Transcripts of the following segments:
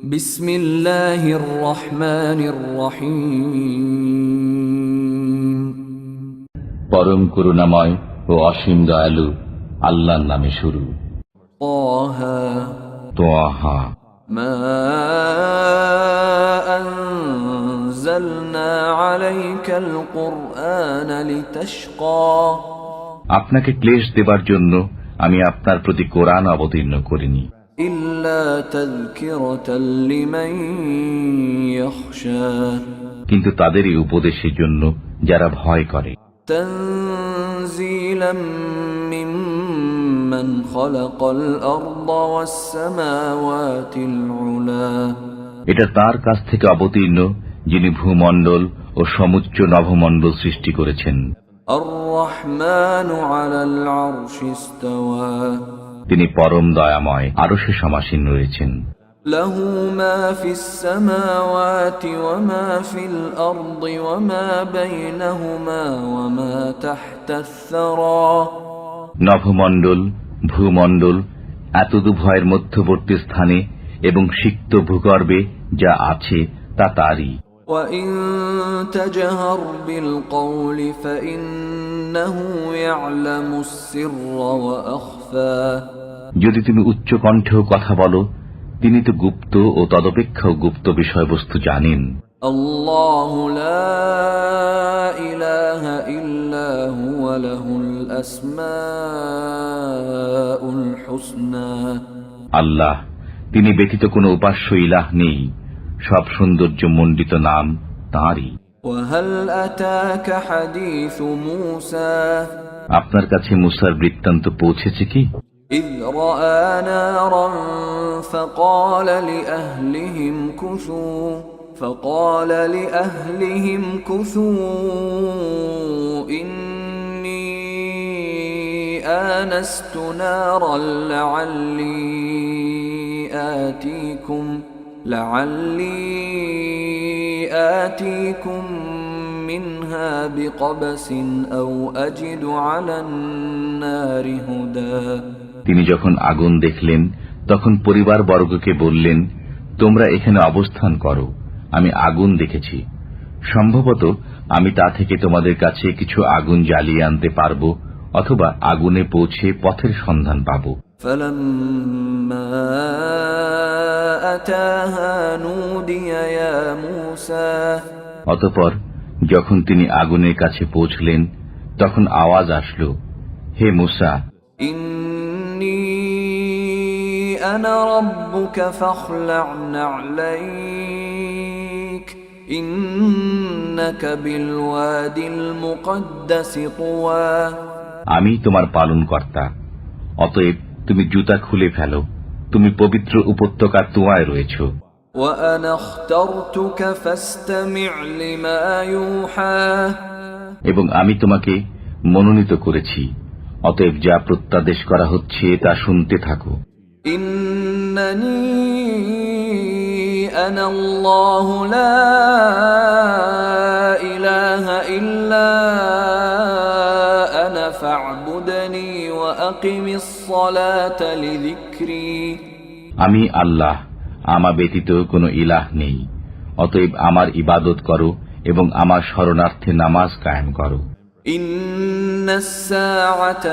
বিসমিল্লাহির রহমানির রহিম। পরম করুণাময় ও অসীম দয়ালু আল্লাহর নামে শুরু। তাহা তাহা মা আনজালনা আলাইকাল কুরআনা লিতাশকা। আপনাকে ক্লেশ দেবার জন্য আমি আপনার প্রতি কোরআন অবতীর্ণ করিনি, ইল্লা তাযকিরাতাল লিমান ইয়াখশা। কিন্তু তাদেরই উপদেশের জন্য যারা ভয় করে। তানযীলাম মিম্মান খালাকাল আরদা ওয়াস সামাওয়াতিল উলা। এটা তার কাছ থেকে অবতীর্ণ যিনি ভূমণ্ডল ও সমুচ্চ নভমণ্ডল সৃষ্টি করেছেন। আর-রাহমানু আলাল আরশি ইস্তাওয়া। তিনি পরম দয়াময়, আরশে সমাসীন রয়েছেন। লাহু মা ফিস সামাওয়াতি ওয়া মা ফিল আরদি ওয়া মা বাইনাহুমা ওয়া মা তাহতাস সারা। নভমণ্ডল, ভূমণ্ডল, এতদুভয়ের মধ্যবর্তী স্থানে এবং সিক্ত ভূগর্ভে যা আছে তা তারই। وَإِن تَجْهَرْ بِالْقَوْلِ فَإِنَّهُ يَعْلَمُ السِّرَّ وَأَخْفَى। যদি তুমি উচ্চ কণ্ঠেও কথা বলো, তিনি তো গুপ্ত ও তদপেক্ষাও গুপ্ত বিষয়বস্তু জানেন। আল্লাহু লা ইলাহা ইল্লা হুয়া লাহুল আসমাউল হুসনা। আল্লাহ, তিনি ব্যতীত কোনো উপাস্য ইলাহ নেই, সব সৌন্দর্য মণ্ডিত নাম তাঁরই। ওয়াহাল আতাকা হাদিসু মূসা। আপনার কাছে মুসার বৃত্তান্ত পৌঁছেছে কি? إذ رأى نارا فقال لأهلهم كثوا إني آنست نارا لعلي آتيكم منها بقبس أو أجد على النار هدى। তিনি যখন আগুন দেখলেন তখন পরিবার বর্গকে বললেন, তোমরা এখানে অবস্থান করো, আমি আগুন দেখেছি, সম্ভবত আমি তা থেকে তোমাদের কাছে কিছু আগুন জ্বালিয়ে আনতে পারব, অথবা আগুনে পৌঁছে পথের সন্ধান পাব। فلما أتاها نودي يا موسى। অতঃপর যখন তিনি আগুনের কাছে পৌঁছলেন তখন আওয়াজ আসলো, হে মুসা, إني أنا ربك فاخلع نعليك إنك بالوادي المقدس طوى। আমি তোমার পালনকর্তা, অতএব তুমি জুতা খুলে ফেলো, তুমি পবিত্র উপত্যকা তুয়ায় রয়েছ। وأنا اخترتك فاستمع لما يوحى। এবং আমি তোমাকে মনোনীত করেছি, অতএব যা প্রত্যাদেশ করা হচ্ছে তা শুনতে থাকো। إنني أنا الله لا إله إلا أنا فاعبدني وأقم الصلاة لذكري। আমি আল্লাহ, আমা ব্যতীত কোনো ইলাহ নেই, অতএব আমার ইবাদত করো এবং আমার শরণার্থে নামাজ কায়েম করো। إن الساعة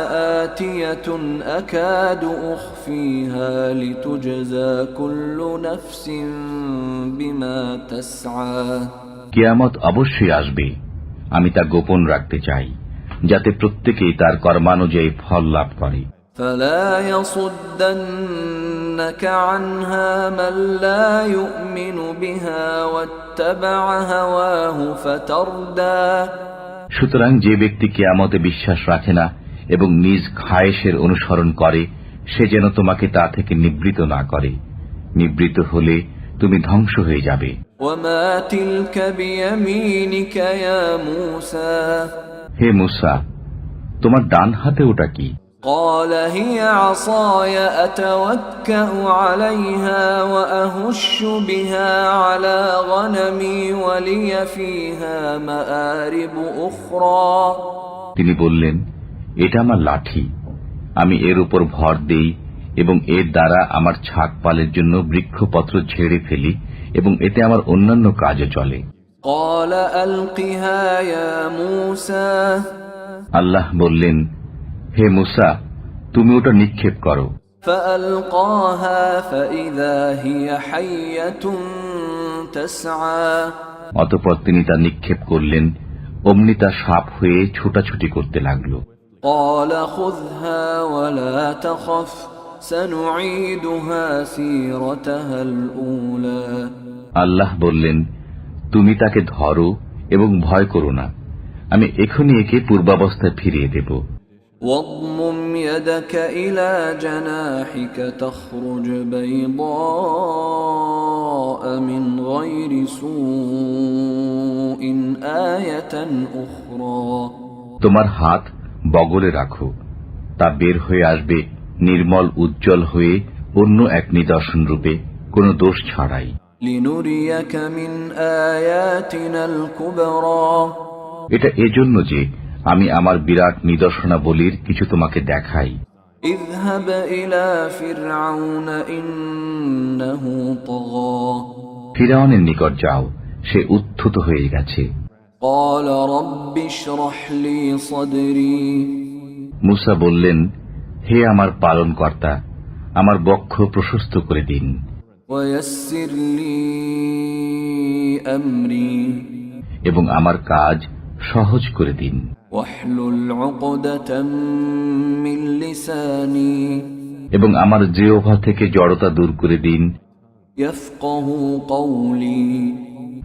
آتية أكاد أخفيها لتجزى كل نفس بما تسعى। কিয়ামত অবশ্যই আসবে, আমি তা গোপন রাখতে চাই, যাতে প্রত্যেকেই তার কর্মানুযায়ী ফল লাভ করে। فلا يصدنك عنها من لا يؤمن بها واتبع هواه فتردى। সুতরাং যে ব্যক্তি কিয়ামতে বিশ্বাস রাখে না এবং নিজ খায়েশের অনুসরণ করে, সে যেন তোমাকে তা থেকে নিবৃত না করে, নিবৃত হলে তুমি ধ্বংস হয়ে যাবে। وما تلك بيمينك يا موسى। হে মুসা, তোমার ডান হাতে ওটা কি? قال هي عصاي أتوكأ عليها وأهش بها على غنمي ولي فيها مآرب أخرى। তিনি বললেন, এটা আমার লাঠি, আমি এর উপর ভর দেই এবং এর দ্বারা আমার ছাগপালের জন্য বৃক্ষপত্র ঝেড়ে ফেলি, এবং এতে আমার অন্যান্য কাজও চলে। قال ألقها يا موسى আল্লাহ বললেন, হে মূসা, তুমি ওটা নিক্ষেপ করো। فألقاها فإذا هي حية تسعى অতঃপর তিনি তা নিক্ষেপ করলেন, অমনি তা সাপ হয়ে ছোটাছুটি করতে লাগল। قال خذها ولا تخف سنعيدها سيرتها الأولى আল্লাহ বললেন, তুমি তাকে ধরো এবং ভয় করো না, আমি এখনই একে পূর্বাবস্থায় ফিরিয়ে দেব। واضمم يدك إلى جناحك تخرج بيضاء من غير سوء آية أخرى তোমার হাত বগলে রাখো, তা বের হয়ে আসবে নির্মল উজ্জ্বল হয়ে অন্য এক নিদর্শন রূপে, কোনো দোষ ছাড়াই। لنريك من آياتنا الكبرى এটা এজন্য যে আমি আমার বিরাট নিদর্শনাবলীর কিছু তোমাকে দেখাই। اذهب إلى فرعون إنه طغى ফিরআউনের নিকট যাও, সে উদ্ধত হয়ে গেছে। قال رب اشرح لي صدري মূসা বললেন, হে আমার পালনকর্তা, আমার বক্ষ প্রশস্ত করে দিন ويسر لي أمري এবং আমার কাজ সহজ করে দিন। واحلل عقدة من لساني এবং আমার জিহ্বা থেকে জড়তা দূর করে দিন, يفقه قولي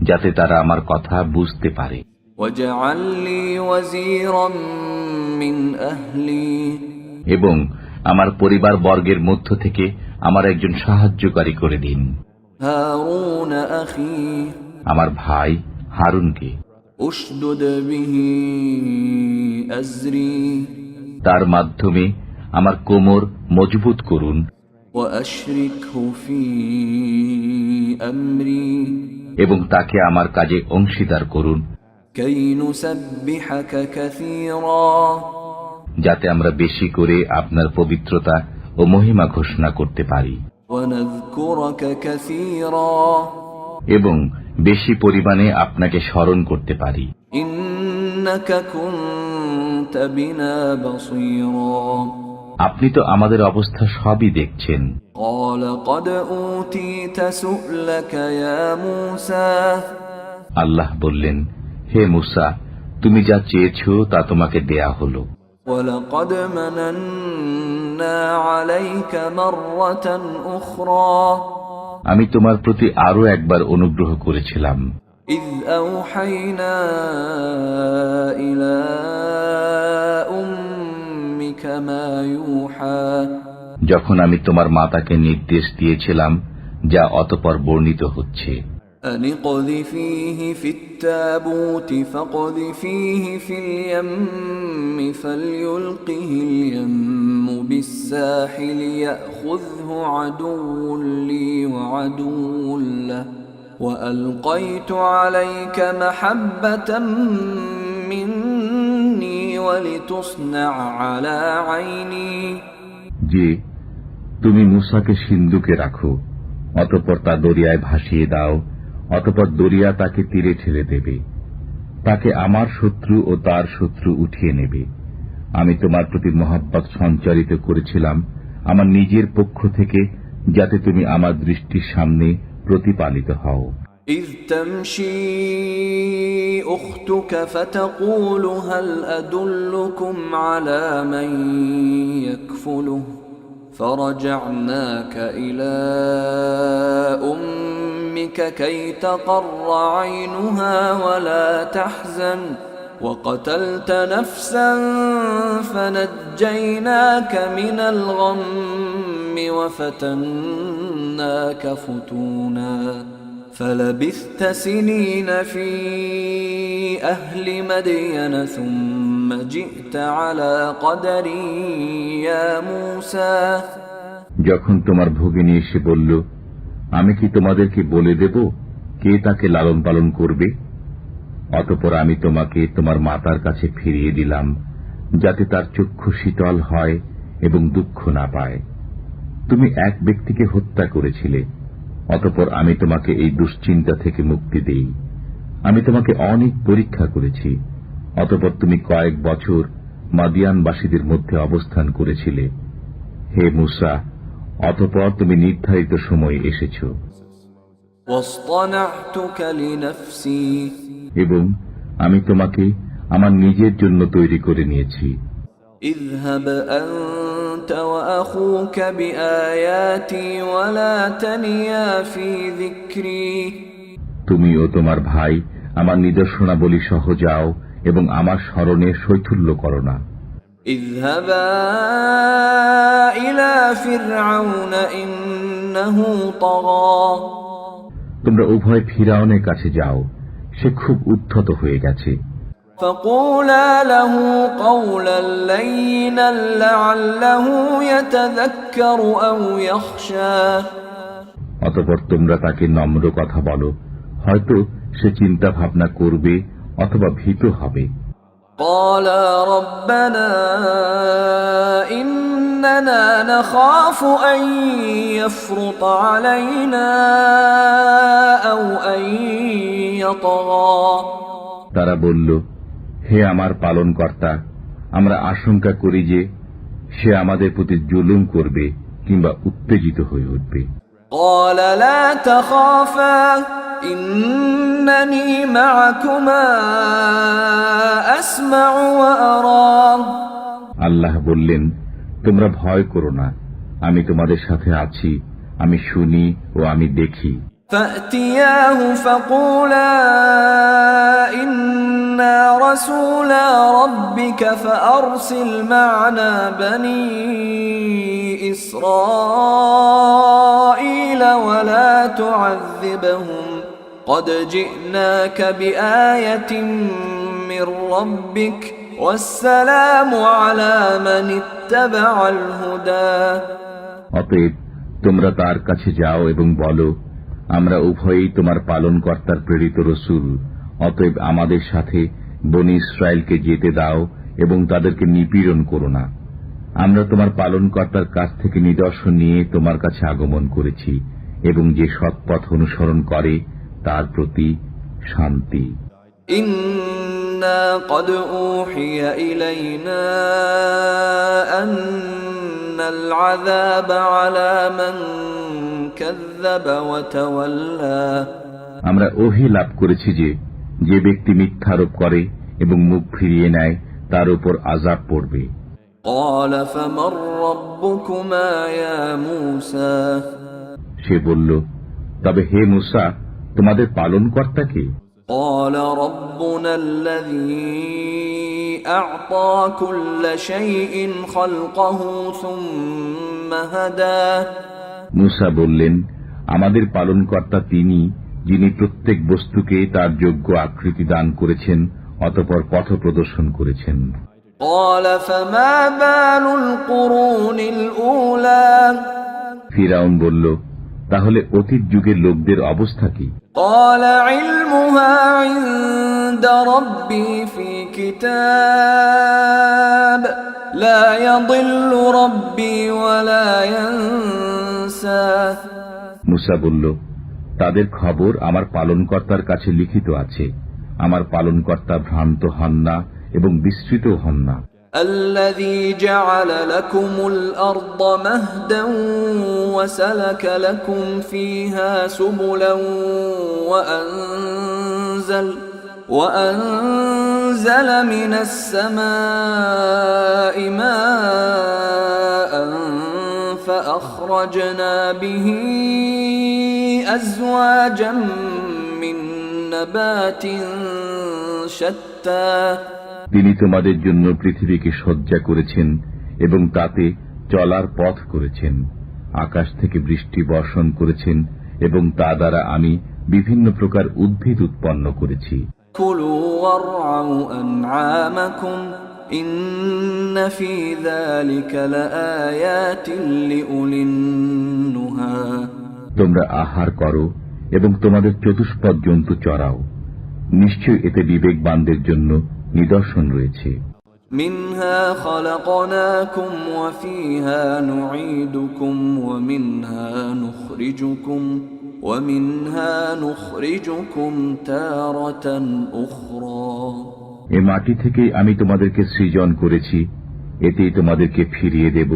যাতে তারা আমার কথা বুঝতে পারে। واجعل لي وزيرا من أهلي এবং আমার পরিবার বর্গের মধ্য থেকে আমার একজন সাহায্যকারী করে দিন, هارون أخي আমার ভাই হারুনকে। أشدد به أزري তার মাধ্যমে আমার কোমর মজবুত করুন وأشركه في أمري এবং তাকে আমার কাজে অংশীদার করুন, كي نسبحك كثيرا যাতে আমরা বেশি করে আপনার পবিত্রতা ও মহিমা ঘোষণা করতে পারি ونذكرك كثيرا এবং বেশি পরিমাণে আপনাকে স্মরণ করতে পারি। إنك كنت بنا بصيرا আপনি তো আমাদের অবস্থা সবই দেখছেন। قال قد أوتيت سؤلك يا موسى আল্লাহ বললেন, হে মূসা, তুমি যা চেয়েছো তা তোমাকে দেয়া হলো। ولقد مننا عليك مرة أخرى আমি তোমার প্রতি আরো একবার অনুগ্রহ করেছিলাম, إذ أوحينا إلى أمك ما يوحى যখন আমি তোমার মাতাকে নির্দেশ দিয়েছিলাম, যা অতঃপর বর্ণিত হচ্ছে। أن اقذفيه في التابوت فاقذفيه في اليم فليلقه اليم بالساحل يأخذه عدو لي وعدو له وألقيت عليك محبة مني ولتصنع على عيني যে তুমি মূসাকে সিন্ধুকে রাখো, অতঃপর তা দরিয়ায় ভাসিয়ে দাও, অতঃপর দরিয়া তাকে তীরে ঠেলে দেবে, তাকে আমার শত্রু ও তার শত্রু উঠিয়ে নেবে। আমি তোমার প্রতি মহব্বত সঞ্চারিত করেছিলাম আমার নিজের পক্ষ থেকে, যাতে তুমি আমার দৃষ্টির সামনে প্রতিপালিত হও। إذ تمشي أختك فتقول هل أدلكم على من يكفله فرجعناك إلى أمك كي تقر عينها ولا تحزن وقتلت نفسا فنجيناك من الغم وفتناك فتونا فلبثت سنين في أهل مدين ثم جئت على قدري يا موسى যখন তোমার ভগিনী এসে বলল, আমি কি তোমাদেরকে বলে দেব কে তাকে লালন পালন করবে? অতঃপর আমি তোমাকে তোমার মাতার কাছে ফিরিয়ে দিলাম, যাতে তার চক্ষু শীতল হয় এবং দুঃখ না পায়। তুমি এক ব্যক্তিকে হত্যা করেছিলে, অতঃপর আমি তোমাকে এই দুশ্চিন্তা থেকে মুক্তি দেই। আমি তোমাকে অনেক পরীক্ষা করেছি, অতঃপর তুমি কয়েক বছর মাদিয়ানবাসীদের মধ্যে অবস্থান করেছিলে। হে মূসা, অতঃপর তুমি নির্ধারিত সময়ে এসেছ। এবং আমি তোমাকে আমার নিজের জন্য তৈরি করে নিয়েছি। اذهب أنت وأخوك بآياتي ولا تنيا في ذكري তুমি ও তোমার ভাই আমার নিদর্শনাবলী সহ যাও এবং আমার স্মরণে শৈথুল্য করো না। اذهبا إلى فرعون إنه طغى তোমরা উভয় ফিরাউনের কাছে যাও, সে খুব উদ্ধত হয়ে গেছে। فقولا له قولا لينا لعله يتذكر أو يخشى অতঃপর তোমরা তাকে নম্র কথা বলো, হয়তো সে চিন্তা ভাবনা করবে অথবা ভীত হবে। قالا ربنا إننا نخاف أن يفرط علينا أو أن يطغى তারা বলল, হে আমার পালনকর্তা, আমরা আশঙ্কা করি যে সে আমাদের প্রতি জুলুম করবে কিংবা উত্তেজিত হয়ে উঠবে। قال لا تخافا إنني معكما أسمع وأرى আল্লাহ বললেন, তোমরা ভয় করো না, আমি তোমাদের সাথে আছি, আমি শুনি ও আমি দেখি। فأتياه فقولا إنا رسولا ربك فأرسل معنا بني إسرائيل ولا تعذبهم قد جئناك بآية من ربك والسلام على من اتبع الهدى অতএব তোমরা তার কাছে যাও এবং বলো, আমরা উভয়েই তোমার পালনকর্তার প্রেরিত রসূল, অতএব আমাদের সাথে বনী ইসরায়েলকে যেতে দাও এবং তাদেরকে নিপীড়ন করো না। আমরা তোমার পালনকর্তার কাছ থেকে নিদর্শন নিয়ে তোমার কাছে আগমন করেছি এবং যে সৎপথ অনুসরণ করে তার প্রতি শান্তি। إنا قد أوحي إلينا أن العذاب على من كذب وتولى আমরা ওহী লাভ করেছি যে যে ব্যক্তি মিথ্যারোপ করে এবং মুখ ফিরিয়ে নেয় তার উপর আযাব পড়বে। قال فمن ربكما يا موسى সে বলল, তবে হে মূসা, তোমাদের পালনকর্তা কে? قال ربنا الذي أعطى كل شيء خلقه ثم هدى মূসা বললেন, আমাদের পালনকর্তা তিনি, যিনি প্রত্যেক বস্তুকে তার যোগ্য আকৃতি দান করেছেন, অতঃপর পথ প্রদর্শন করেছেন। قال فما بال القرون الأولى ফিরাউন বলল, তাহলে অতীত যুগের লোকদের অবস্থা কি? قال علمها عند ربي في كتاب لا يضل ربي ولا ينسى মূসা বলল, তাদের খবর আমার পালনকর্তার কাছে লিখিত আছে, আমার পালনকর্তা ভ্রান্ত হন না এবং বিস্মৃত হন না। الذي جعل لكم الأرض مهدا وسلك لكم فيها سبلا وأنزل من السماء ماء فأخرجنا به أزواجا من نبات شتى তিনি তোমাদের জন্য পৃথিবীকে সজ্জা করেছেন এবং তাতে চলার পথ করেছেন, আকাশ থেকে বৃষ্টি বর্ষণ করেছেন এবং তা দ্বারা আমি বিভিন্ন প্রকার উদ্ভিদ উৎপন্ন করেছি। كلوا وارعوا أنعامكم إن في ذلك لآيات لأولي النهى তোমরা আহার করো এবং তোমাদের চতুষ্পদ জন্তু চরাও, নিশ্চয় এতে বিবেকবানদের জন্য নিদর্শন রয়েছে। منها خلقناكم وفيها نعيدكم ومنها نخرجكم تارة أخرى এ মাটি থেকেই আমি তোমাদেরকে সৃজন করেছি, এতেই তোমাদেরকে ফিরিয়ে দেব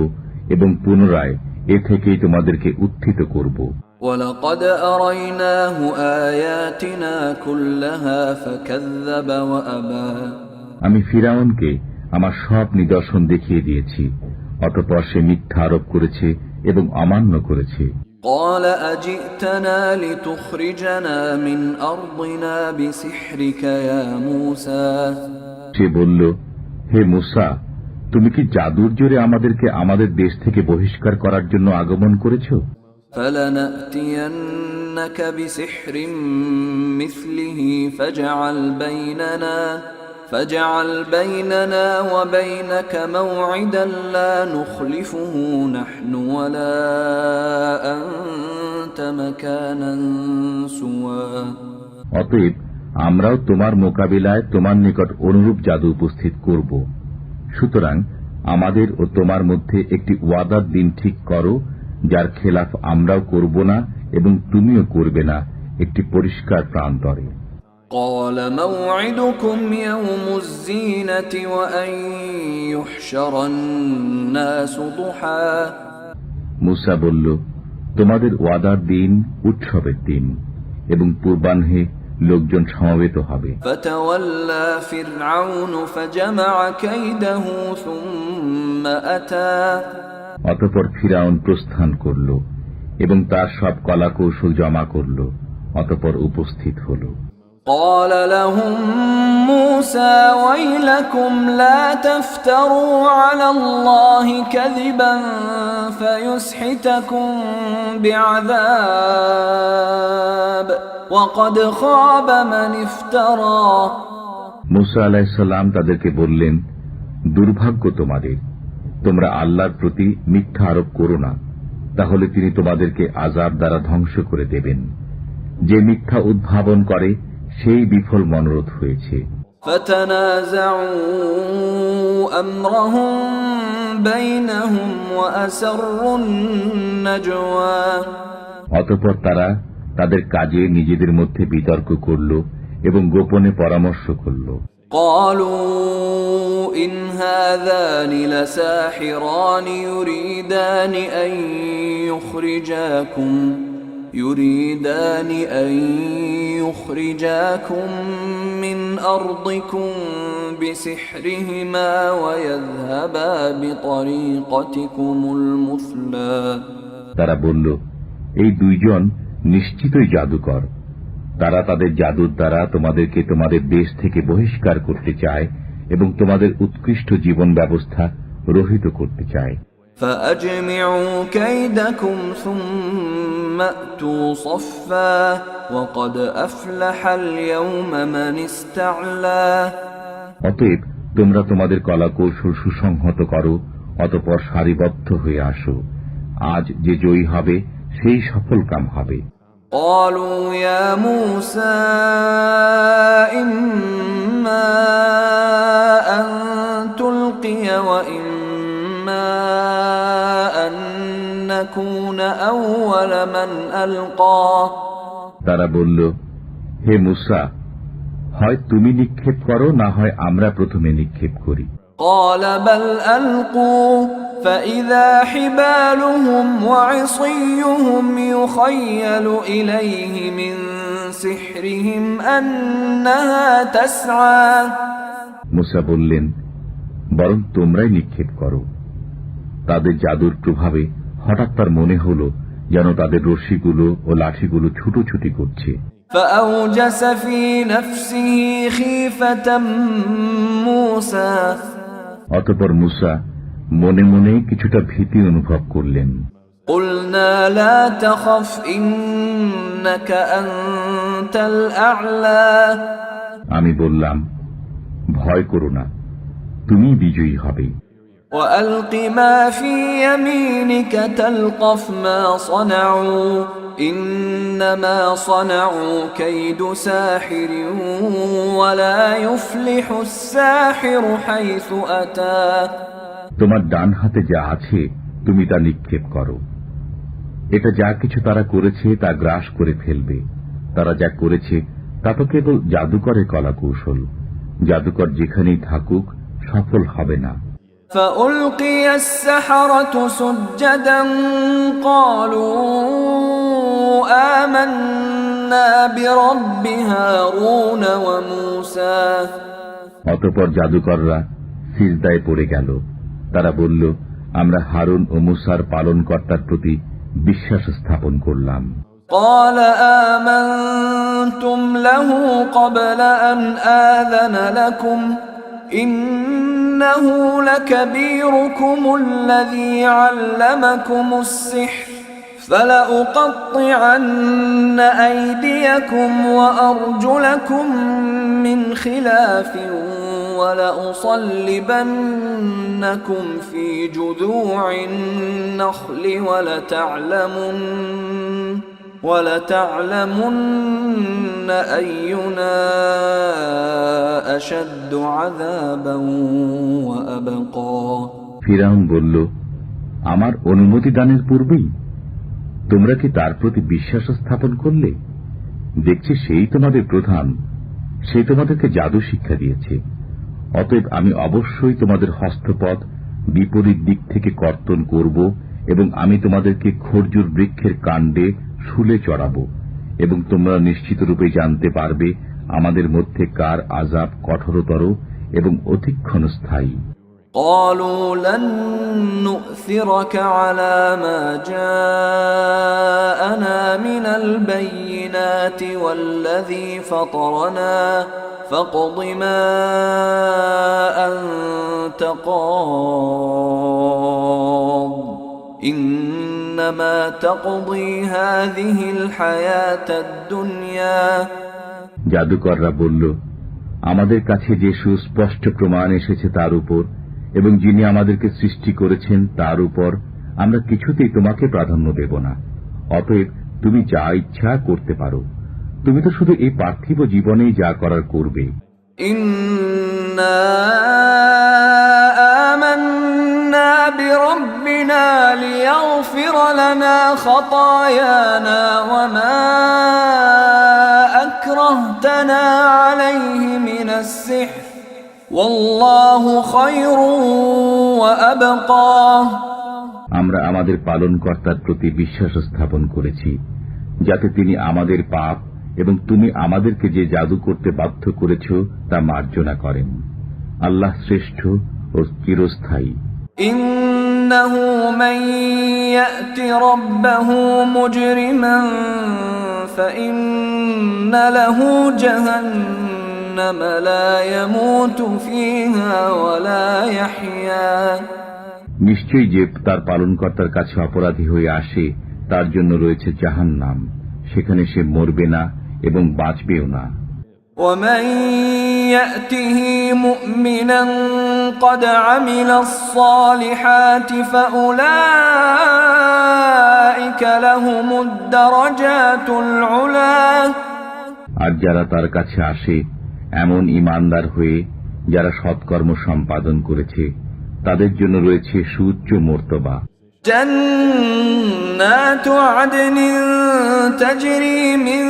এবং পুনরায় এ থেকেই তোমাদেরকে উত্থিত করব। وَلَقَدْ أَرَيْنَاهُ آيَاتِنَا كُلَّهَا فَكَذَّبَ وَأَبَى আমি ফিরাউনকে আমার সব নিদর্শন দেখিয়ে দিয়েছি, অতঃপর সে মিথ্যা আরোপ করেছে এবং অমান্য করেছে। قَالَ أَجِئْتَنَا لِتُخْرِجَنَا مِنْ أَرْضِنَا بِسِحْرِكَ يَا مُوسَى সে বলল, হে মূসা, তুমি কি জাদুর জোরে আমাদেরকে আমাদের দেশ থেকে বহিষ্কার করার জন্য আগমন করেছো? فَلَنَأْتِيَنَّكَ بِسِحْرٍ مِثْلِهِ فَاجْعَلْ بَيْنَنَا وَبَيْنَكَ مَوْعِدًا لَا نُخْلِفُهُ نَحْنُ وَلَا أَنْتَ مَكَانًا سُوًى অতএব আমরাও তোমার মোকাবিলায় তোমার নিকট অনুরূপ জাদু উপস্থিত করব। সুতরাং আমাদের ও তোমার মধ্যে একটি ওয়াদার দিন ঠিক করো, যার খেলাফ আমরাও করব না এবং তুমিও করবে না, একটি পরিষ্কার প্রান্তরে। قال موعدكم يوم الزينة وأن يحشر الناس ضحى মূসা বলল, তোমাদের ওয়াদার দিন উৎসবের দিন এবং পূর্বাহ্নে লোকজন সমবেত হবে। فتولى فرعون فجمع كيده ثم أتى অতঃপর ফিরাউন প্রস্থান করল এবং তার সব কলাকৌশল জমা করল, অতঃপর উপস্থিত হল। قال لهم موسى ويلكم لا تفتروا على الله كذبا فيسحتكم بعذاب وقد خاب من افترى মূসা আলাইহিস সালাম তাদেরকে বললেন, দুর্ভাগ্য তোমাদের, তোমরা আল্লাহর প্রতি মিথ্যা আরোপ করো না, তাহলে তিনি তোমাদেরকে আযাব দ্বারা ধ্বংস করে দেবেন। যে মিথ্যা উদ্ভাবন করে সেই বিফল মনোরথ হয়েছে। فتنازعوا أمرهم بينهم وأسروا النجوى অতঃপর তারা তাদের কাজে নিজেদের মধ্যে বিতর্ক করল এবং গোপনে পরামর্শ করল। قالوا إن هذان لساحران يريدان أن يخرجاكم من أرضكم بسحرهما ويذهبا بطريقتكم المثلى তারা বলল, এই দুইজন নিশ্চিতই জাদুকর, তারা তাদের জাদুর দ্বারা তোমাদেরকে তোমাদের দেশ থেকে বহিষ্কার করতে চায় এবং তোমাদের উৎকৃষ্ট জীবন ব্যবস্থা রহিত করতে চায়। فأجمعوا كيدكم ثم أتوا صفا وقد أفلح اليوم من استعلى অতএব তোমরা তোমাদের কলাকৌশল সুসংহত করো, অতঃপর সারিবদ্ধ হয়ে আসো, আজ যে জয়ী হবে সেই সফল কাম হবে। قالوا يا موسى إما أن تلقي وإما أن نكون أول من ألقى তারা বলল, হে মূসা, হয় তুমি নিক্ষেপ করো, না হয় আমরা প্রথমে নিক্ষেপ করি। قال بل ألقوا فإذا حبالهم وعصيهم يخيل إليه من سحرهم أنها تسعى মূসা বললেন, বরং তোমরাই নিক্ষেপ করো। তাদের জাদুর প্রভাবে হঠাৎ তার মনে হলো যেন তাদের রশ্মিগুলো ও লাঠিগুলো ছুটোছুটি করছে। فأوجس في نفسه خيفة موسى অতঃপর মূসা মনে মনে কিছুটা ভীতি অনুভব করলেন। قلنا لا تخف إنك أنت الأعلى আমি বললাম, ভয় করো না, তুমি বিজয়ী হবে। وألق ما في يمينك تلقف ما صنعوا إنما صنعوا كيد ساحر ولا يفلح الساحر حيث أتى তোমার ডান হাতে যা আছে তুমি তা নিক্ষেপ করো। এটা যা কিছু তারা করেছে তা গ্রাস করে ফেলবে। তারা যা করেছে তা তো কেবল জাদুকরের কলাকৌশল। জাদুকর যেখানেই থাকুক সফল হবে না। فألقي السحرة سجدا قالوا آمنا برب هارون وموسى অতঃপর জাদুকররা সিজদায় পড়ে গেল। তারা বলল, আমরা হারুন ও মুসার পালনকর্তার প্রতি বিশ্বাস স্থাপন করলাম। قال آمنتم له قبل أن آذن لكم إنه لكبيركم الذي علمكم السحر فلأقطعن أيديكم وأرجلكم من خلاف ولأصلبنكم في جذوع النخل ولتعلمن أينا أشد عذابا وأبقى ফিরআউন বলল, আমার অনুমতি দানের পূর্বেই তোমরা কি তার প্রতি বিশ্বাস স্থাপন করলে? দেখছি সেই তোমাদের প্রধান, সে তোমাদেরকে জাদু শিক্ষা দিয়েছে। অতএব আমি অবশ্যই তোমাদের হস্তপদ বিপরীত দিক থেকে কর্তন করব এবং আমি তোমাদেরকে খর্জুর বৃক্ষের কাণ্ডে শুলে চড়াবো এবং তোমরা নিশ্চিত রূপে জানতে পারবে আমাদের মধ্যে কার আযাব কঠোরতর এবং অধিকক্ষণ স্থায়ী। قالوا لن نؤثرك على ما جاءنا من البينات والذي فطرنا فاقض ما أنت قاض إنما تقضي هذه الحياة الدنيا জাদুকররা বলল, আমাদের কাছে যে সুস্পষ্ট প্রমাণ এসেছে তার উপর এবং যিনি আমাদেরকে সৃষ্টি করেছেন তার উপর আমরা কিছুতেই তোমাকে প্রাধান্য দেব না। অতএব তুমি যা ইচ্ছা করতে পারো। তুমি তো শুধু এই পার্থিব জীবনেই যা করার করবে। ইন্না আমান্না বিরাব্বিনা লিয়াগফির লানা খাতায়ানা ওয়া মা আকরাহতানা আলাইহি মিনাস সিহর ওয়াল্লাহু খায়রুন ওয়া আবকা আমরা আমাদের পালনকর্তার প্রতি বিশ্বাস স্থাপন করেছি যাতে তিনি আমাদের পাপ এবং তুমি আমাদেরকে যে জাদু করতে বাধ্য করেছ তা মার্জনা করেন। আল্লাহ শ্রেষ্ঠ ও চিরস্থায়ী। ইন্নাহু মান ইয়াতি রাব্বাহু মুজরিমান ফাইন্না লাহু জাহান্নাম লা ইয়ামুতু ফিহা ওয়া লা ইয়াহইয়া নিশ্চয়ই যে তার পালনকর্তার কাছে অপরাধী হয়ে আসে তার জন্য রয়েছে জাহান্নাম, সেখানে সে মরবে না এবং বাঁচবেও না। ومن يأته مؤمنا قد عمل الصالحات فأولئك لهم الدرجات العلى আর যারা তার কাছে আসে এমন ঈমানদার হয়ে যারা সৎকর্ম সম্পাদন করেছে তাদের জন্য রয়েছে সুউচ্চ মর্তবা। জান্নাতু আদনিন তাজরি মিন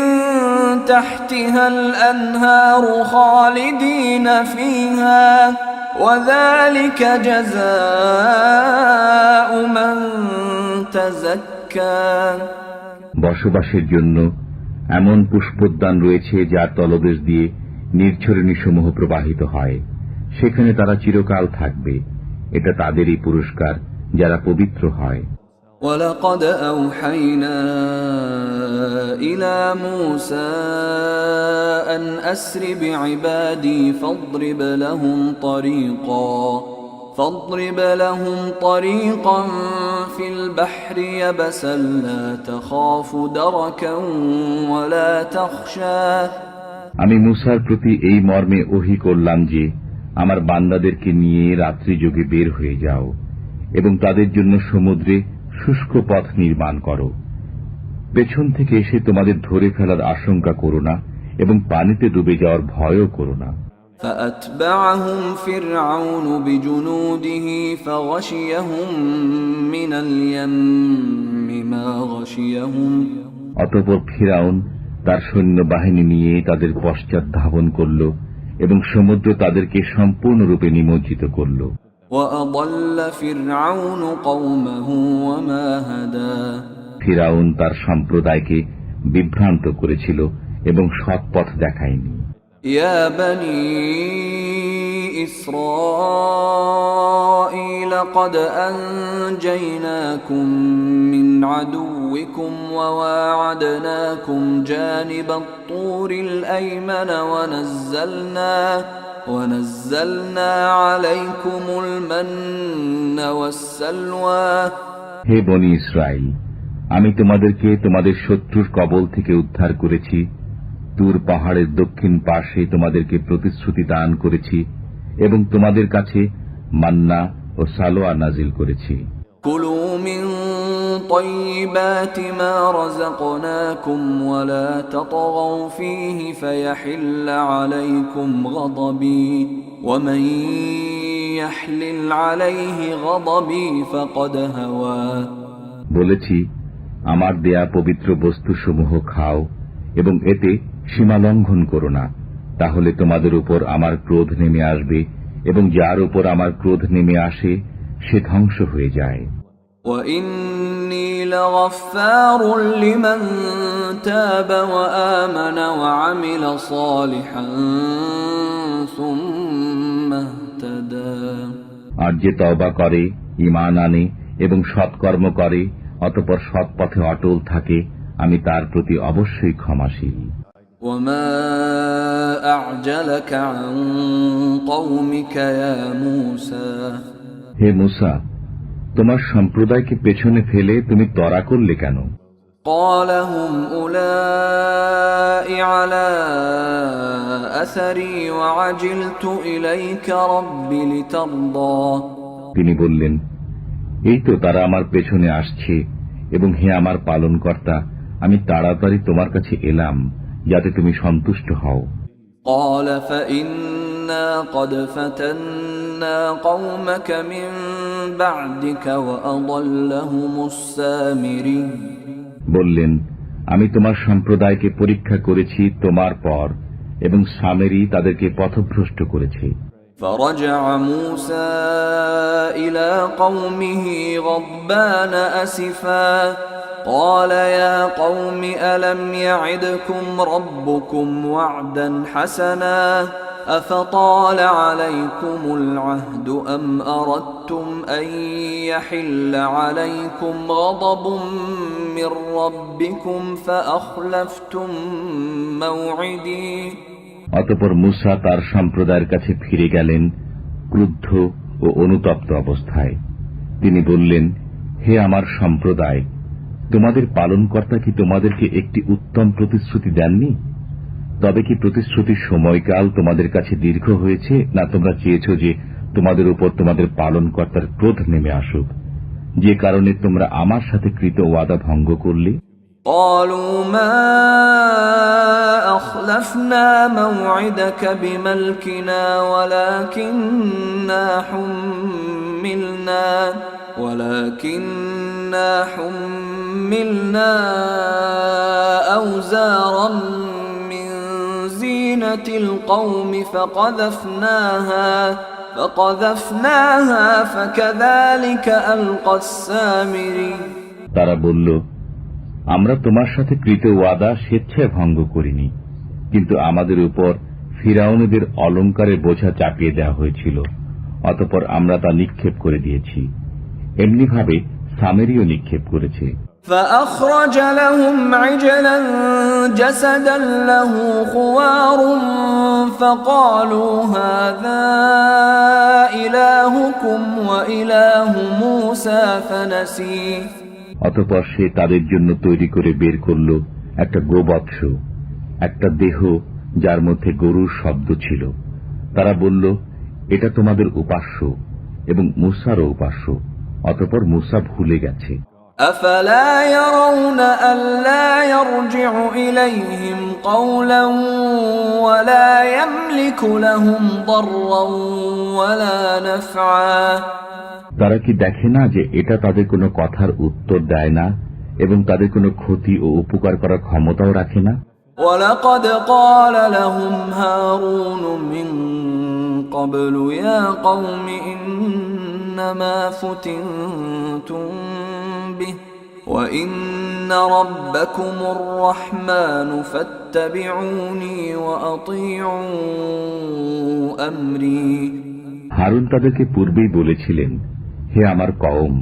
তাহতিহাল আনহারু খালিদিনা ফিহা ওয়া যালিকা জাযাউ মান তাযাক্কা বসবাসের জন্য এমন পুষ্পোদ্যান রয়েছে যার তলদেশ দিয়ে নির্ঝরণীসমূহ প্রবাহিত হয়, সেখানে তারা চিরকাল থাকবে। এটা তাদেরই পুরস্কার যারা পবিত্র হয়। وَلَقَدْ أَوْحَيْنَا إِلَى مُوسَى أَنْ أَسْرِ بِعِبَادِي فاضرب لهم طريقا في البحر يبسا لا تخاف دركا ولا تخشى আমি মূসার প্রতি এই মর্মে ওহী করলাম যে আমার বান্দাদেরকে নিয়ে রাত্রি যোগে বের হয়ে যাও এবং তাদের জন্য সমুদ্রে শুষ্ক পথ নির্মাণ করো। পেছন থেকে এসে তোমাদের ধরে ফেলার আশঙ্কা করো না এবং পানিতে ডুবে যাওয়ার ভয়ও করো না। فأتبعهم فرعون بجنوده فغشيهم من اليم ما غشيهم অতঃপর ফিরআউন তার সৈন্যবাহিনী নিয়ে তাদের পশ্চাৎ ধাবন করল এবং সমুদ্র তাদেরকে সম্পূর্ণরূপে নিমজ্জিত করল। وأضل فرعون قومه وما هدى ফিরআউন তার সম্প্রদায়কে বিভ্রান্ত করেছিল এবং সৎ পথ দেখায়নি। يا بني إسرائيل قد أنجيناكم من عدوكم وواعدناكم جانب الطور الأيمن ونزلنا عليكم المن والسلوى হে বনি ইসরাইল, আমি তোমাদেরকে তোমাদের শত্রুর কবল থেকে উদ্ধার করেছি, তুর পাহাড়ের দক্ষিণ পাশে তোমাদেরকে প্রতিশ্রুতি দান করেছি এবং তোমাদের কাছে মান্না ও সালোয়া নাজিল করেছি। কুলু মিন তাইয়্যিবাতি মা রাযাকনাকুম ওয়া লা তাতগাউ ফীহি ফায়াহিল্লা আলাইকুম গাদাবী ওয়া মান ইয়াহলিল আলাইহি গাদাবী ফাকাদ হাওয়া। বলেছি, আমার দেয়া পবিত্র বস্তুসমূহ খাও এবং এতে সীমা লঙ্ঘন করো না, তাহলে তোমাদের উপর আমার ক্রোধ নেমে আসবে এবং যার উপর আমার ক্রোধ নেমে আসে সে ধ্বংস হয়ে যায়। وَإِنِّي لَغَفَّارٌ لِمَن تَابَ وَآمَنَ وَعَمِلَ صَالِحًا ثُمَّ اهْتَدَى। আর যে তওবা করে, ঈমান আনে এবং সৎকর্ম করে, অতঃপর সৎ পথে অটল থাকে, আমি তার প্রতি অবশ্যই ক্ষমাশীল। وَمَا أَعْجَلَكَ عَن قَوْمِكَ يَا مُوسَى। হে মুসা, তোমার সম্প্রদায়কে পেছনে ফেলে তুমি ত্বরা করলে কেন? قَالَ هُمْ أُولَاءِ عَلَى أَثَرِي وَعَجِلْتُ إِلَيْكَ رَبِّ لِتَرْضَى। তিনি বললেন, এই তো তারা আমার পেছনে আসছে এবং হে আমার পালনকর্তা, আমি তাড়াতাড়ি তোমার কাছে এলাম যাতে তুমি সন্তুষ্ট হও। قَالَ فَإِنَّا قَدْ فَتَنَّا قَوْمَكَ مِن بَعْدِكَ وَأَضَلَّهُمُ السَّامِرِيُّ। বললেন, আমি তোমার সম্প্রদায়কে পরীক্ষা করেছি তোমার পর এবং সামেরী তাদেরকে পথভ্রষ্ট করেছে। فرجع موسى إلى قومه غضبان أسفا قال يا قوم ألم يعدكم ربكم وعدا حسنا أفطال عليكم العهد أم أردتم أن يحل عليكم غضب من ربكم فأخلفتم موعدي। অতঃপর মুসা তার সম্প্রদায়ের কাছে ফিরে গেলেন ক্রুদ্ধ ও অনুতপ্ত অবস্থায়। তিনি বললেন, হে আমার সম্প্রদায়, তোমাদের পালনকর্তা কি তোমাদেরকে একটি উত্তম প্রতিশ্রুতি দেননি? তবে কি প্রতিশ্রুতির সময়কাল তোমাদের কাছে দীর্ঘ হয়েছে, না তোমরা চেয়েছ যে তোমাদের উপর তোমাদের পালনকর্তার ক্রোধ নেমে আসুক, যে কারণে তোমরা আমার সাথে কৃত ওয়াদা ভঙ্গ করলে? قالوا ما أخلفنا موعدك بملكنا ولكننا حملنا أوزارا من زينة القوم فقذفناها فكذلك ألقى السامري। তারা বলল, আমরা তোমার সাথে কৃত ওয়াদা স্বেচ্ছায় ভঙ্গ করিনি, কিন্তু আমাদের উপর ফিরাউনদের অলংকারের বোঝা চাপিয়ে দেওয়া হয়েছিল, অতঃপর আমরা তা নিক্ষেপ করে দিয়েছি। এমনিভাবে সামেরীও নিক্ষেপ করেছে। فأخرج لهم عجلا جسدا له خوار فقالوا هذا إلهكم وإله موسى فنسي। অতঃপর সে তাদের জন্য তৈরি করে বের করল একটা গোবৎস, একটা দেহ যার মধ্যে গরুর শব্দ ছিল। তারা বলল, এটা তোমাদের উপাস্য এবং মূসারও উপাস্য। অতঃপর মূসা ভুলে গেছে। أفلا يرون ألا يرجع إليهم قولا ولا يملك لهم ضرا ولا نفعا তারা কি দেখে না যে এটা তাদের কোনো কথার উত্তর দেয় না এবং তাদের কোনো ক্ষতি ও উপকার করার ক্ষমতাও রাখে না? ولقد قال لهم هارون من قبل يا قوم إنما فتنتم به وإن ربكم الرحمن فاتبعوني وأطيعوا أمري হারুন তাদেরকে পূর্বেই বলেছিলেন, হে আমার কওম,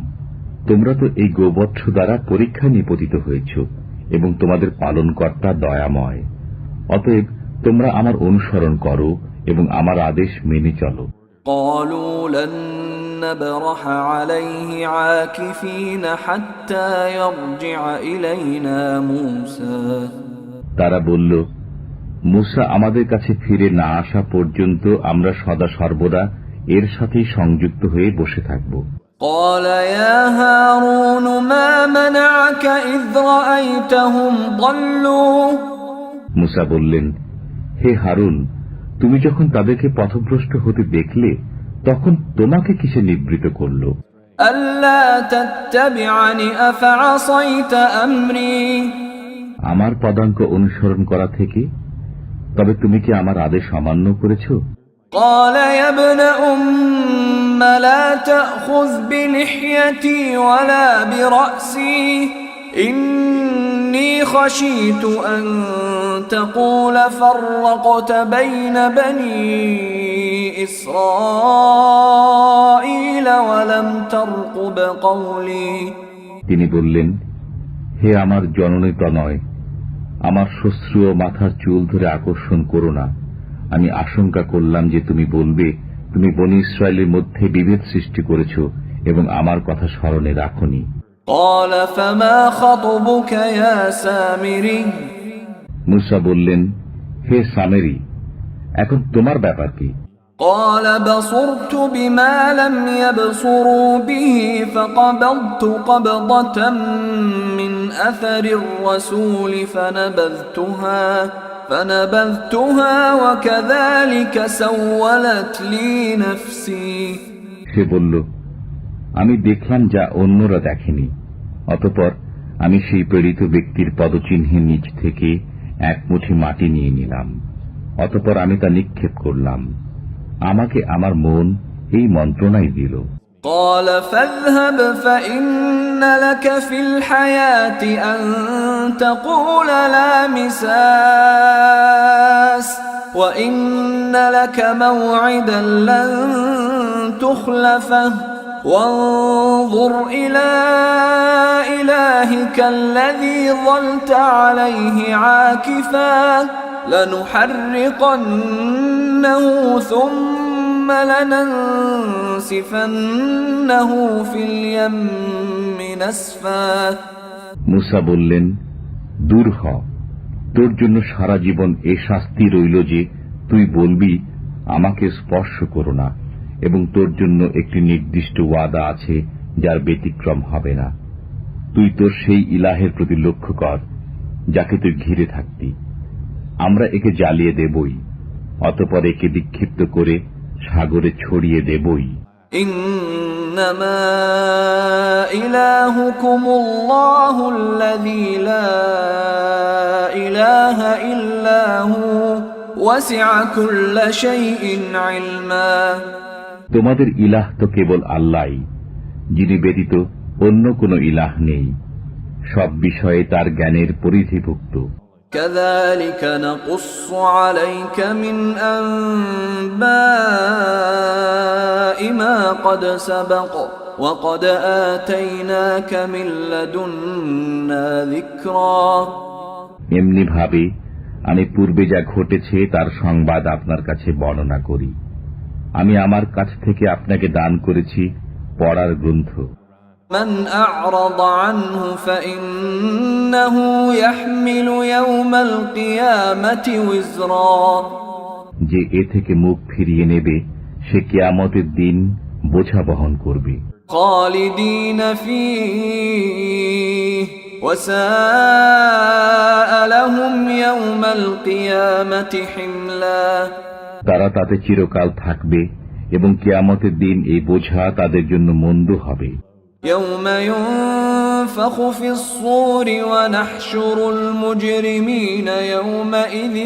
তোমরা তো এই গোবৎস দ্বারা পরীক্ষায় নিপতিত হয়েছ এবং তোমাদের পালনকর্তা দয়াময়। অতএব তোমরা আমার অনুসরণ করো এবং আমার আদেশ মেনে চলো। قالوا لن نبرح عليه عاكفين حتى يرجع إلينا موسى তারা বলল, মুসা আমাদের কাছে ফিরে না আসা পর্যন্ত আমরা সদা সর্বদা এর সাথেই সংযুক্ত হয়ে বসে থাকব। قال يا هارون ما منعك إذ رأيتهم ضلوا মুসা বললেন, হে হারুন, তুমি যখন তাদেরকে পথভ্রষ্ট হতে দেখলে তখন তোমাকে কিসে নিবৃত করল? ألا تتبعني أفعصيت أمري আমার পদাঙ্ক অনুসরণ করা থেকে? তবে তুমি কি আমার আদেশ অমান্য করেছ? قال يا ابن أم لا تأخذ بلحيتي ولا برأسي إني خشيت أن تقول فرقت بين بني إسرائيل ولم ترقب قولي তিনি বললেন, হে আমার জননী তনয়, আমার শ্বশ্রু ও মাথার চুল ধরে আকর্ষণ করো না। আমি আশঙ্কা করলাম যে তুমি বলবে তুমি বনী ইসরায়েলের মধ্যে বিভেদ সৃষ্টি করেছ এবং আমার কথা স্মরণে রাখনি। قال فما خطبك يا سامري মুসা বললেন, হে সামেরি, এখন তোমার ব্যাপার কি? قال بصرت بما لم يبصروا به فقبضت قبضة من أثر الرسول فنبذتها وكذلك سولت لي نفسي সে বলল, আমি দেখলাম যা অন্যরা দেখেনি। অতঃপর আমি সেই প্রেরিত ব্যক্তির পদচিহ্নের নিচ থেকে এক মুঠি মাটি নিয়ে নিলাম। অতঃপর আমি তা নিক্ষেপ করলাম। আমাকে আমার মন এই মন্ত্রণাই দিল। قال فاذهب فإن لك في الحياة أن تقول لا مساس وإن لك موعدا لن تخلفه وانظر إلى إلهك الذي ظلت عليه عاكفا لنحرقنه ثم لننسفنه في اليم نسفا মুসা বললেন, দূর হ, তোর জন্য সারা জীবন এ শাস্তি রইল যে তুই বলবি আমাকে স্পর্শ করো না, এবং তোর জন্য একটি নির্দিষ্ট ওয়াদা আছে যার ব্যতিক্রম হবে না। তুই তোর সেই ইলাহের প্রতি লক্ষ্য কর যাকে তুই ঘিরে থাকতি। আমরা একে জ্বালিয়ে দেবই, অতঃপর একে বিক্ষিপ্ত করে সাগরে ছড়িয়ে দেবই। إنما إلهكم الله الذي لا إله إلا هو وسع كل شيء علما তোমাদের ইলাহ তো কেবল আল্লাহই, যিনি ব্যতীত অন্য কোনো ইলাহ নেই, সব বিষয়ে তার জ্ঞানের পরিধিভুক্ত। كذلك نقص عليك من أنباء ما قد سبق وقد آتيناك من لدنا ذكرا এমনি ভাবে আমি পূর্বে যা ঘটেছে তার সংবাদ আপনার কাছে বর্ণনা করি। আমি আমার কাছ থেকে আপনাকে দান করেছি পড়ার গ্রন্থ। من أعرض عنه فإنه يحمل يوم القيامة وزرا যে এ থেকে মুখ ফিরিয়ে নেবে সে কিয়ামতের দিন বোঝা বহন করবে। خالدين فيه وساء لهم يوم القيامة حملا তারা তাতে চিরকাল থাকবে এবং কিয়ামতের দিন এই বোঝা তাদের জন্য মন্দ হবে। يوم ينفخ في الصور ونحشر المجرمين يومئذ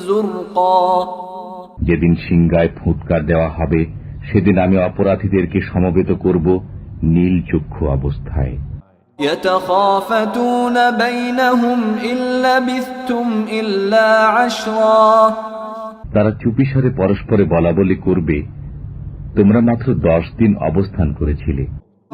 زرقا যেদিন সিংহায় ফুৎকার দেওয়া হবে সেদিন আমি অপরাধীদেরকে সমবেত করব নীল চক্ষু অবস্থায়। يتخافتون بينهم إن لبثتم إلا عشرا তারা চুপিসারে পরস্পরে বলাবলি করবে, তোমরা মাত্র 10 দিন অবস্থান করেছিলে।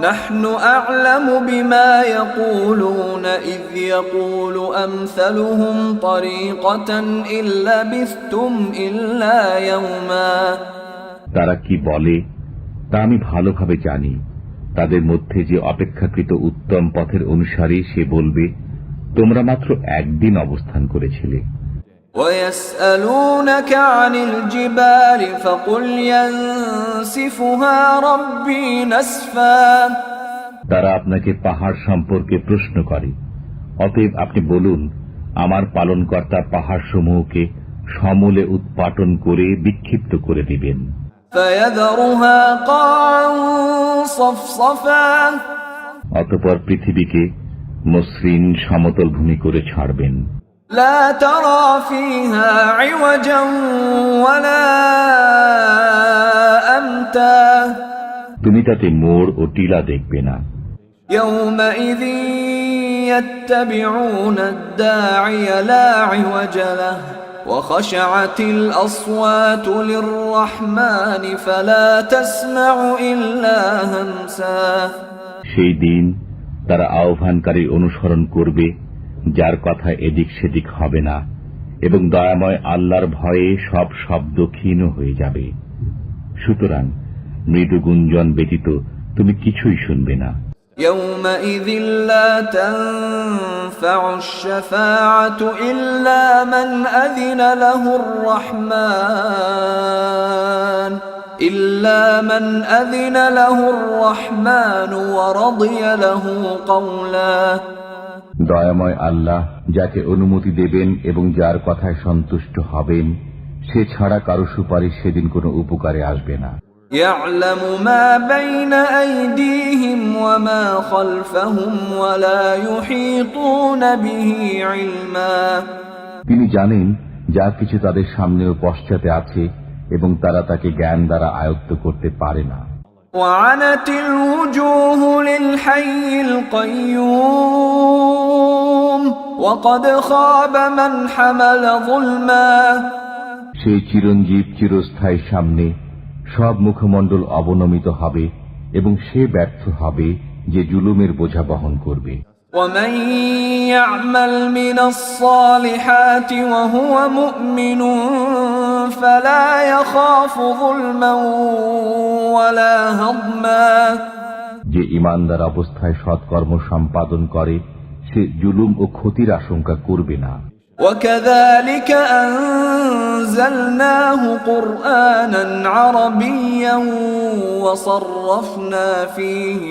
نحن أعلم بما يقولون إذ يقول أمثلهم طريقة إن لبثتم إلا يوما তারা কি বলে তা আমি ভালোভাবে জানি। তাদের মধ্যে যে অপেক্ষাকৃত উত্তম পথের অনুসারী সে বলবে, তোমরা মাত্র একদিন অবস্থান করেছিলে। ويسألونك عن الجبال فقل ينسفها ربي نسفا তারা আপনাকে পাহাড় সম্পর্কে প্রশ্ন করে, অতএব আপনি বলুন, আমার পালনকর্তা পাহাড়সমূহকে সমূলে উৎপাটন করে বিক্ষিপ্ত করে দিবেন। فيذرها قاعا صفصفا অতঃপর পৃথিবীকে মসৃণ সমতল ভূমি করে ছাড়বেন। لا ترى فيها عوجا ولا أمتا তুমি তাতে মোড় ও টিলা দেখবে না। يومئذ يتبعون الداعي لا عوج له وخشعت الأصوات للرحمن فلا تسمع إلا همسا সেই দিন তারা আহ্বানকারী অনুসরণ করবে যার কথা এদিক সেদিক হবে না, এবং দয়াময় আল্লাহর ভয়ে সব শব্দ ক্ষীণ হয়ে যাবে। সুতরাং মৃদু গুঞ্জন ব্যতীত তুমি কিছুই শুনবে না। يومئذ لا تنفع الشفاعة إلا من أذن له الرحمن ورضي له قولا দয়াময় আল্লাহ যাকে অনুমতি দেবেন এবং যার কথায় সন্তুষ্ট হবেন, সে ছাড়া কারো সুপারিশ সেদিন কোনো উপকারে আসবে না। يعلم ما بين أيديهم وما خلفهم ولا يحيطون به علما তিনি জানেন যা কিছু তাদের সামনে ও পশ্চাতে আছে এবং তারা তাকে জ্ঞান দ্বারা আয়ত্ত করতে পারে না। وعنت الوجوه للحي القيوم وقد خاب من حمل ظلما সেই চিরঞ্জীব চিরস্থায়ী সামনে সব মুখমণ্ডল অবনমিত হবে এবং সে ব্যর্থ হবে যে জুলুমের বোঝা বহন করবে। ومن يعمل من الصالحات وهو مؤمن فلا يخاف ظلما ولا هضما যে ঈমানদার অবস্থায় সৎকর্ম সম্পাদন করে সে জুলুম ও ক্ষতির আশঙ্কা করবে না। وكذلك أنزلناه قرآنا عربيا وصرفنا فيه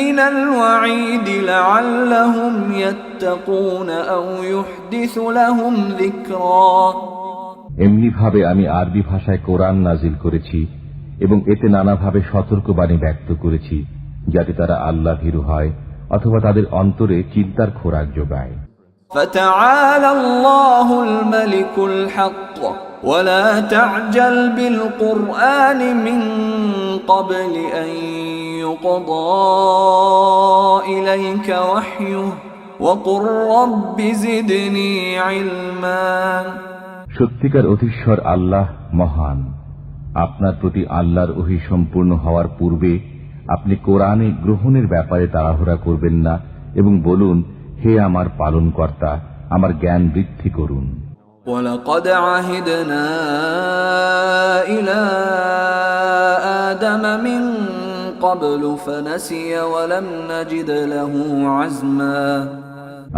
من الوعيد لعلهم يتقون أو يحدث لهم ذكرا এমনি ভাবে আমি আরবি ভাষায় কোরআন নাজিল করেছি এবং এতে নানাভাবে সতর্কবাণী ব্যক্ত করেছি, যাতে তারা আল্লাহ ভীরু হয় অথবা তাদের অন্তরে চিন্তার খোরাক যোগায়। فتعالى الله الملك الحق ولا تعجل بالقرآن من قبل أن يقضى إليك وحيه وقل رب زدني علما সত্যিকার অধীশ্বর আল্লাহ মহান। আপনার প্রতি আল্লাহর ওহী সম্পূর্ণ হওয়ার পূর্বে আপনি কোরআনে গ্রহণের ব্যাপারে তাড়াহুড়া করবেন না এবং বলুন, হে আমার পালনকর্তা, আমার জ্ঞান বৃদ্ধি করুন। وَلَقَدْ عَهِدْنَا إِلَى آدَمَ مِنْ قَبْلُ فَنَسِيَ وَلَمْ نَجِدْ لَهُ عَزْمًا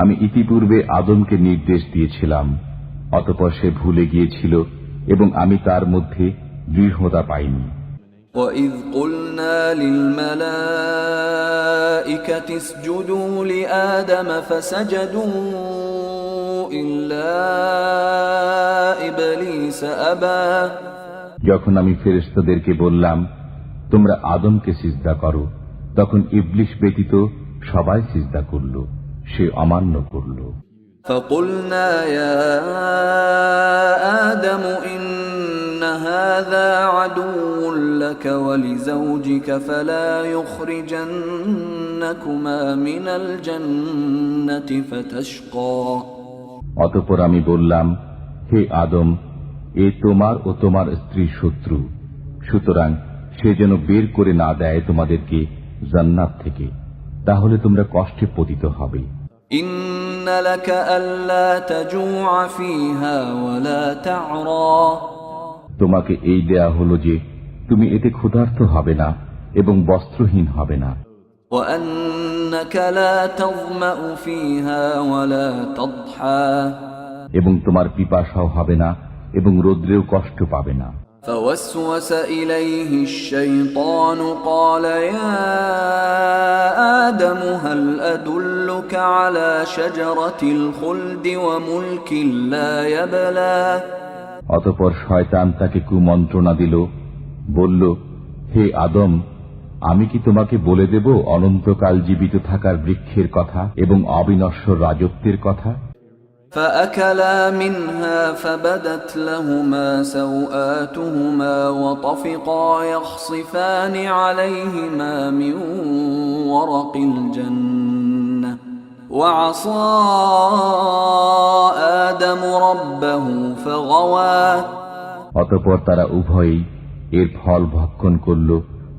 আমি ইতিপূর্বে আদমকে নির্দেশ দিয়েছিলাম, অতঃপর সে ভুলে গিয়েছিল এবং আমি তার মধ্যে দৃঢ়তা পাইনি। وَإِذْ قُلْنَا لِلْمَلَائِكَةِ اسْجُدُوا لِآدَمَ فَسَجَدُوا إِلَّا إِبْلِيسَ أَبَى যখন আমি ফেরেশতাদেরকে বললাম তোমরা আদমকে সিজদা করো, তখন ইবলিস ব্যতীত সবাই সিজদা করল, সে অমান্য করল। فَقُلْنَا يَا آدَمُ إِنَّ هَذَا عَدُوٌّ لَكَ وَلِزَوْجِكَ فَلَا يُخْرِجَنَّكُمَا مِنَ الْجَنَّةِ فَتَشْقَى অতঃপর আমি বললাম, হে আদম, এ তোমার ও তোমার স্ত্রীর শত্রু, সুতরাং সে যেন বের করে না দেয় তোমাদেরকে জান্নাত থেকে, তাহলে তোমরা কষ্টে পতিত হবে। إِنَّ لَكَ أَلَّا تَجُوعَ فِيهَا وَلَا تَعْرَى তোমাকে এই দেয়া হলো যে তুমি এতে ক্ষুধার্ত হবে না এবং বস্ত্রহীন হবে না, وَأَنَّكَ لَا تَظْمَأُ فِيهَا وَلَا تَضْحَى এবং তোমার পিপাসাও হবে না এবং রৌদ্রেও কষ্ট পাবে না। فَوَسْوَسَ إِلَيْهِ الشَّيْطَانُ قَالَ يَا آدَمُ هَلْ أَدُلُّكَ عَلَى شَجَرَةِ الْخُلْدِ وَمُلْكٍ لَا يَبْلَى অতঃপর শয়তান তাকে কুমন্ত্রণা দিল, বলল, হে আদম, আমি কি তোমাকে বলে দেব অনন্তকাল জীবিত থাকার বৃক্ষের কথা এবং অবিনশ্বর রাজত্বের কথা? فأكلا منها فبدت لهما سوآتهما وطفقا يخصفان عليهما من ورق الجنة وعصى آدم ربه فغوى অতঃপর তারা উভয়েই এর ফল ভক্ষণ করল।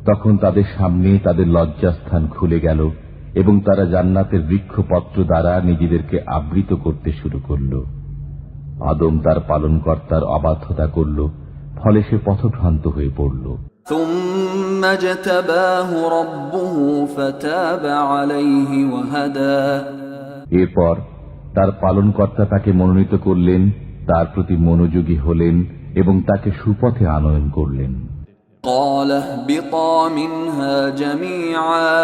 তখন তাদের সামনে তাদের লজ্জাস্থান খুলে গেল এবং তারা জান্নাতের বৃক্ষপত্র দ্বারা নিজেদেরকে আবৃত করতে শুরু করল। আদম তার পালনকর্তার অবাধ্যতা করল, ফলে সে পথভ্রান্ত হয়ে পড়ল। ثم اجتباه ربه فتاب عليه وهدى এরপর তার পালনকর্তা তাকে মনোনীত করলেন, তার প্রতি মনোযোগী হলেন এবং তাকে সুপথে আনয়ন করলেন। قال اهبطا منها جميعا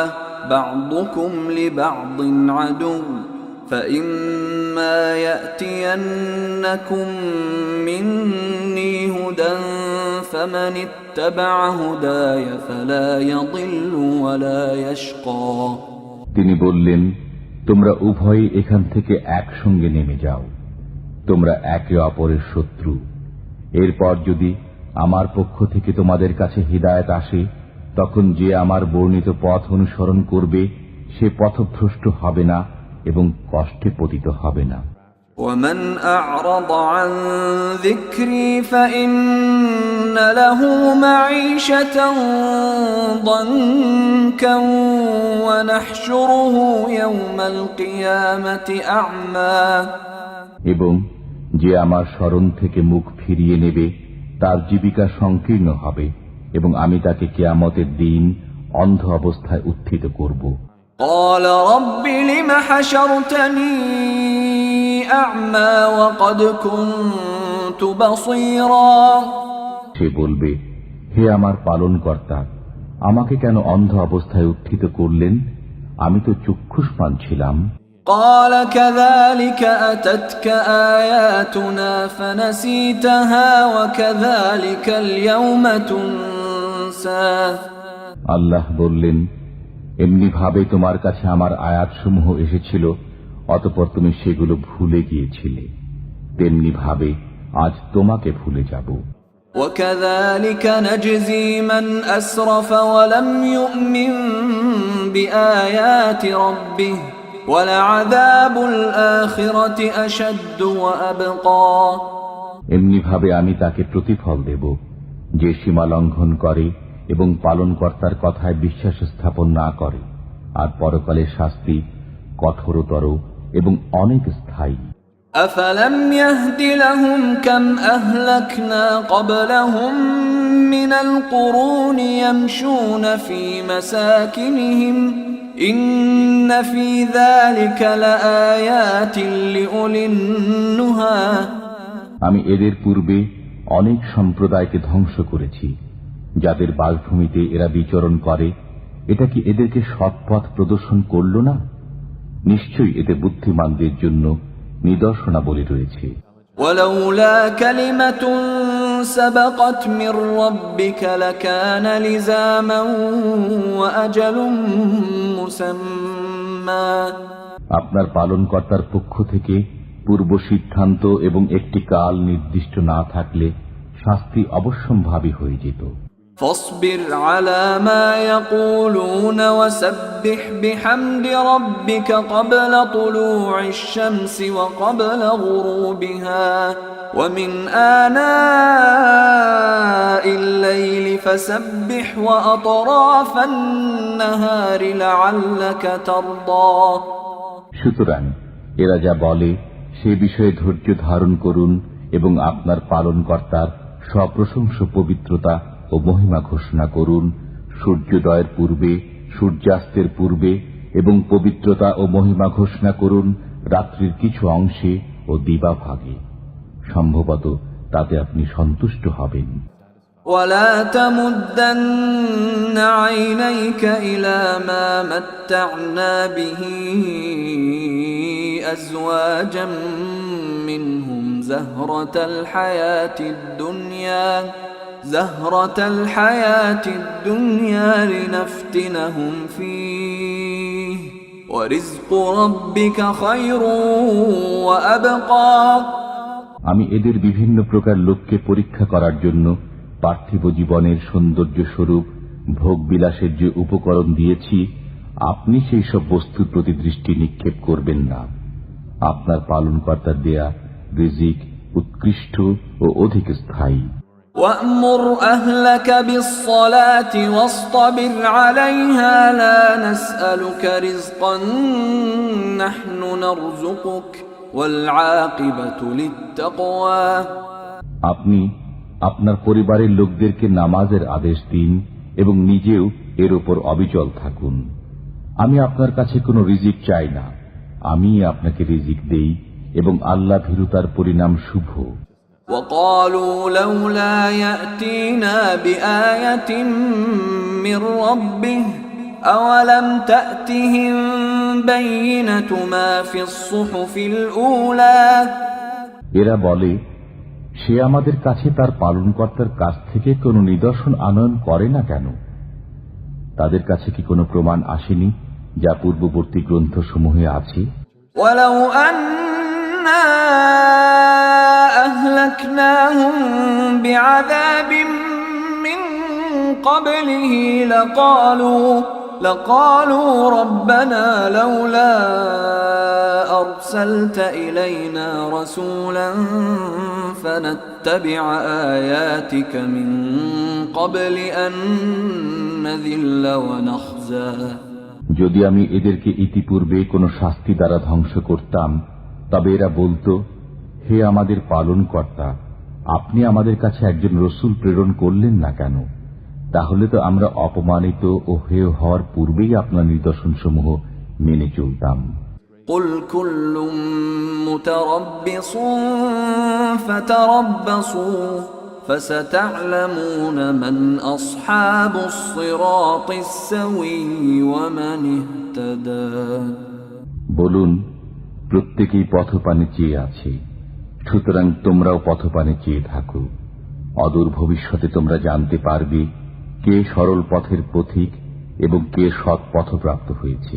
بعضكم لبعض عدو فإما يأتينكم مني هدى فمن اتبع هداي فلا يضل ولا يشقى তিনি বললেন, তোমরা উভয়ে এখান থেকে একসঙ্গে নেমে যাও, তোমরা একে অপরের শত্রু। এরপর যদি আমার পক্ষ থেকে তোমাদের কাছে হিদায়াত আসে, তখন যে আমার বর্ণিত পথ অনুসরণ করবে সে পথভ্রষ্ট হবে না এবং কষ্টে পতিত হবে না। ومن أعرض عن ذكري فإن له معيشة ضنكا ونحشره يوم القيامة أعمى এবং যে আমার স্মরণ থেকে মুখ ফিরিয়ে নেবে তার জীবিকা সংকীর্ণ হবে এবং আমি তাকে কিয়ামতের দিন অন্ধ অবস্থায় উত্থিত করব। قال رب لم حشرتني أعمى وقد كنت بصيرا সে বলবে, হে আমার পালনকর্তা, আমাকে কেন অন্ধ অবস্থায় উত্থিত করলেন? আমি তো চক্ষুষ্মান ছিলাম। قال كذلك أتتك آياتنا فنسيتها وكذلك اليوم تنسى আল্লাহ বললেন, এমনি ভাবে তোমার কাছে আমার আয়াতসমূহ এসেছিল, অতঃপর তুমি সেগুলো ভুলে গিয়েছিলে, তেমনি ভাবে আজ তোমাকে ভুলে যাব। وكذلك نجزي من أسرف ولم يؤمن بآيات ربه ولعذاب الآخرة أشد وأبقى এমনি ভাবে আমি তাকে প্রতিফল দেব যে সীমা লঙ্ঘন করে এবং পালনকর্তার কথায় বিশ্বাস স্থাপন না করে, আর পরকালের শাস্তি কঠোরতর এবং অনেক স্থায়ী। أفلم يهد لهم كم أهلكنا قبلهم من القرون يمشون في مساكنهم إن في ذلك لآيات لأولي النهى আমি এদের পূর্বে অনেক সম্প্রদায়কে ধ্বংস করেছি, যাদের বাসভূমিতে এরা বিচরণ করে। এটা কি এদেরকে সৎপথ প্রদর্শন করল না? নিশ্চয়ই এতে বুদ্ধিমানদের জন্য নিদর্শনাবলী রয়েছে। ولولا كلمة سبقت من ربك لكان لزاما وأجل مسمى। আপনার পালনকর্তার পক্ষ থেকে পূর্ব সিদ্ধান্ত এবং একটি কাল নির্দিষ্ট না থাকলে শাস্তি অবশ্যম্ভাবী হয়ে যেত। فاصبر على ما يقولون وسبح بحمد ربك قبل طلوع الشمس وقبل غروبها ومن آناء الليل فسبح وأطراف النهار لعلك ترضى। সুতরাং এরা যা বলে সে বিষয়ে ধৈর্য ধারণ করুন এবং আপনার পালনকর্তার সপ্রশংস পবিত্রতা ও মহিমা ঘোষণা করুন সূর্যোদয়ের পূর্বে, সূর্যাস্তের পূর্বে, এবং পবিত্রতা ও মহিমা ঘোষণা করুন রাত্রির কিছু অংশে ও দিবাভাগে। সম্ভবত তাতে আপনি সন্তুষ্ট হবেন। ولا تمدن عينيك إلى ما متعنا به أزواجا منهم زهرة الحياة الدنيا لنفتنهم فيه ورزق ربك خير وأبقى। আমি এদের বিভিন্ন প্রকার লোককে পরীক্ষা করার জন্য পার্থিব জীবনের সৌন্দর্য স্বরূপ ভোগ বিলাসের যে উপকরণ দিয়েছি, আপনি সেই সব বস্তুর প্রতি দৃষ্টি নিক্ষেপ করবেন না। আপনার পালনকর্তার দেয়া রিজিক উৎকৃষ্ট ও অধিক স্থায়ী। وأمر أهلك بالصلاة واصطبر عليها لا نسألك رزقا نحن نرزقك والعاقبة للتقوى। আপনি আপনার পরিবারের লোকদেরকে নামাজের আদেশ দিন এবং নিজেও এর উপর অবিচল থাকুন। আমি আপনার কাছে কোনো রিজিক চাই না, আমি আপনাকে রিজিক দেই এবং আল্লাহ ভীরুতার পরিণাম শুভ। وقالوا لولا يأتينا بآية من ربه أولم تأتهم بينة ما في الصحف الأولى। এরা বলে, সে আমাদের কাছে তার পালনকর্তার কাছ থেকে কোনো নিদর্শন আনয়ন করে না কেন? তাদের কাছে কি কোনো প্রমাণ আসেনি যা পূর্ববর্তী গ্রন্থসমূহে আছে? ولو أنا أهلكناهم بعذاب من قبله لقالوا ربنا لولا أرسلت إلينا رسولا فنتبع آياتك من قبل أن نذل ونخزى। যদি আমি এদেরকে ইতিপূর্বে কোনো শাস্তি দ্বারা ধ্বংস করতাম, তবে এরা বলতো, হে আমাদের পালনকর্তা, আপনি আমাদের কাছে একজন রসূল প্রেরণ করলেন না কেন? তাহলে তো আমরা অপমানিত ও হেয় হওয়ার পূর্বেই আপনার নিদর্শনসমূহ মেনে চলতাম। قل كل متربص فتربصوا فستعلمون من أصحاب الصراط السوي ومن اهتدى। বলুন, প্রত্যেকেই পথপানে চেয়ে আছে, সুতরাং তোমরাও পথপানে চেয়ে থাকো। অদূর ভবিষ্যতে তোমরা জানতে পারবে কে সরল পথের পথিক এবং কে সৎ পথপ্রাপ্ত হয়েছে।